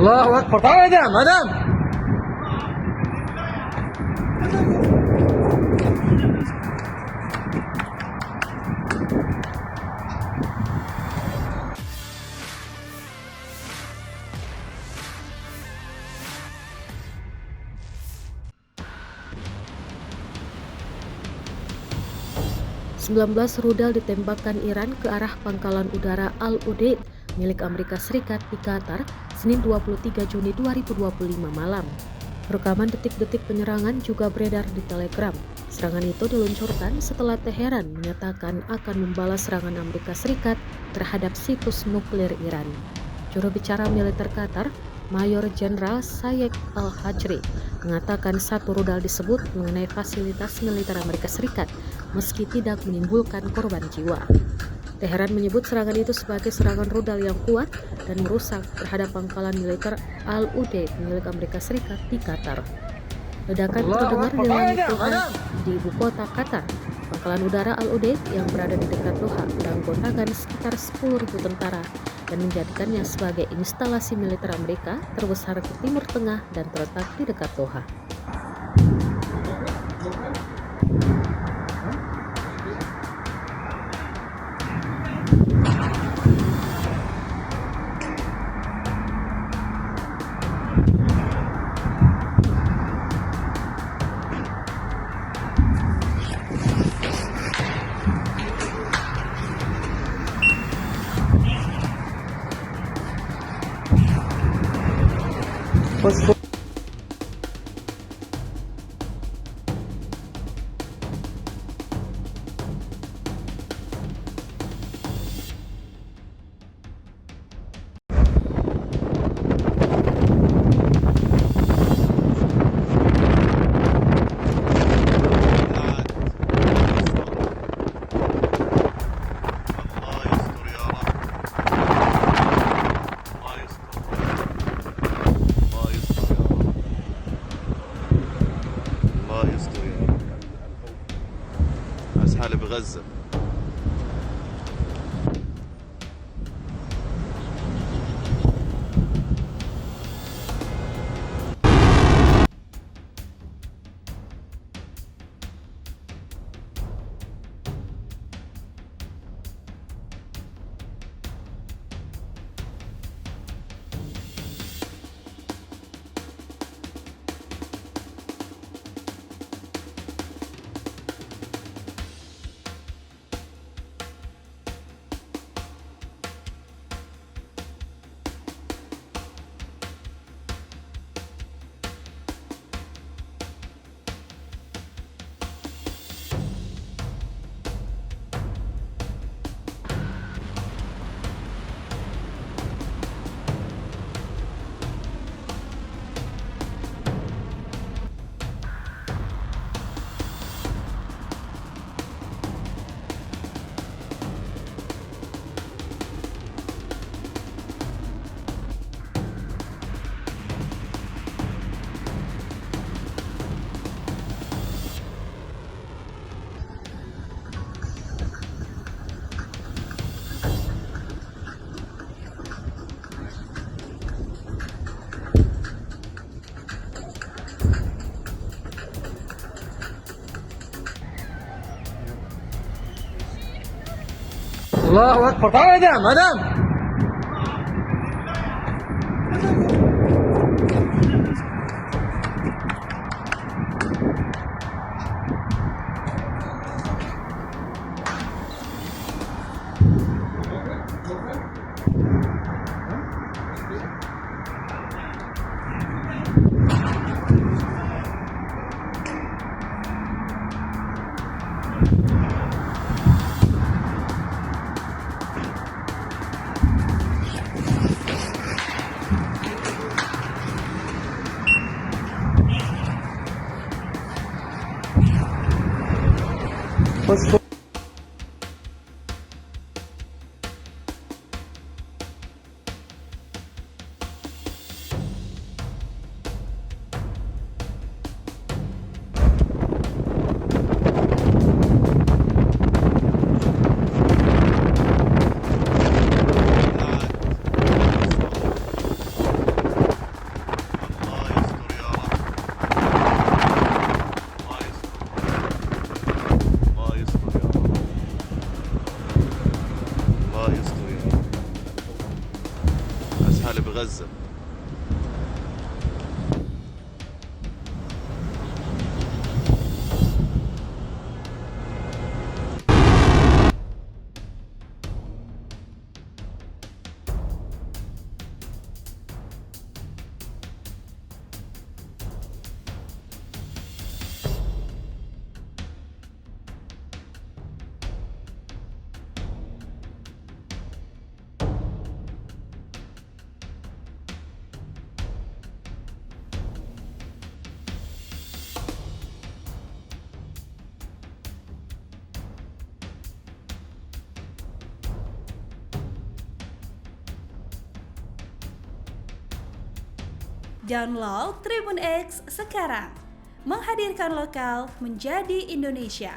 Allahu Akbar. Madam, madam. Belas rudal ditembakkan Iran ke arah pangkalan udara Al-Udeid milik Amerika Serikat di Qatar, Senin 23 Juni 2025 malam. Rekaman detik-detik penyerangan juga beredar di Telegram. Serangan itu diluncurkan setelah Teheran menyatakan akan membalas serangan Amerika Serikat terhadap situs nuklir Iran. Juru bicara militer Qatar, Mayor Jenderal Sayed Al-Hajri, mengatakan satu rudal disebut mengenai fasilitas militer Amerika Serikat meski tidak menimbulkan korban jiwa. Teheran menyebut serangan itu sebagai serangan rudal yang kuat dan merusak terhadap pangkalan militer Al-Udeid milik Amerika Serikat di Qatar. Ledakan terdengar di langit Tuhan di ibu kota Qatar. Pangkalan udara Al-Udeid yang berada di dekat Doha beranggotakan sekitar 10.000 tentara dan menjadikannya sebagai instalasi militer Amerika terbesar di Timur Tengah dan terletak di dekat Doha. حالي بغزة. Allahu Akbar. Madam, madam. lazım. Download Tribun X sekarang, menghadirkan lokal menjadi Indonesia.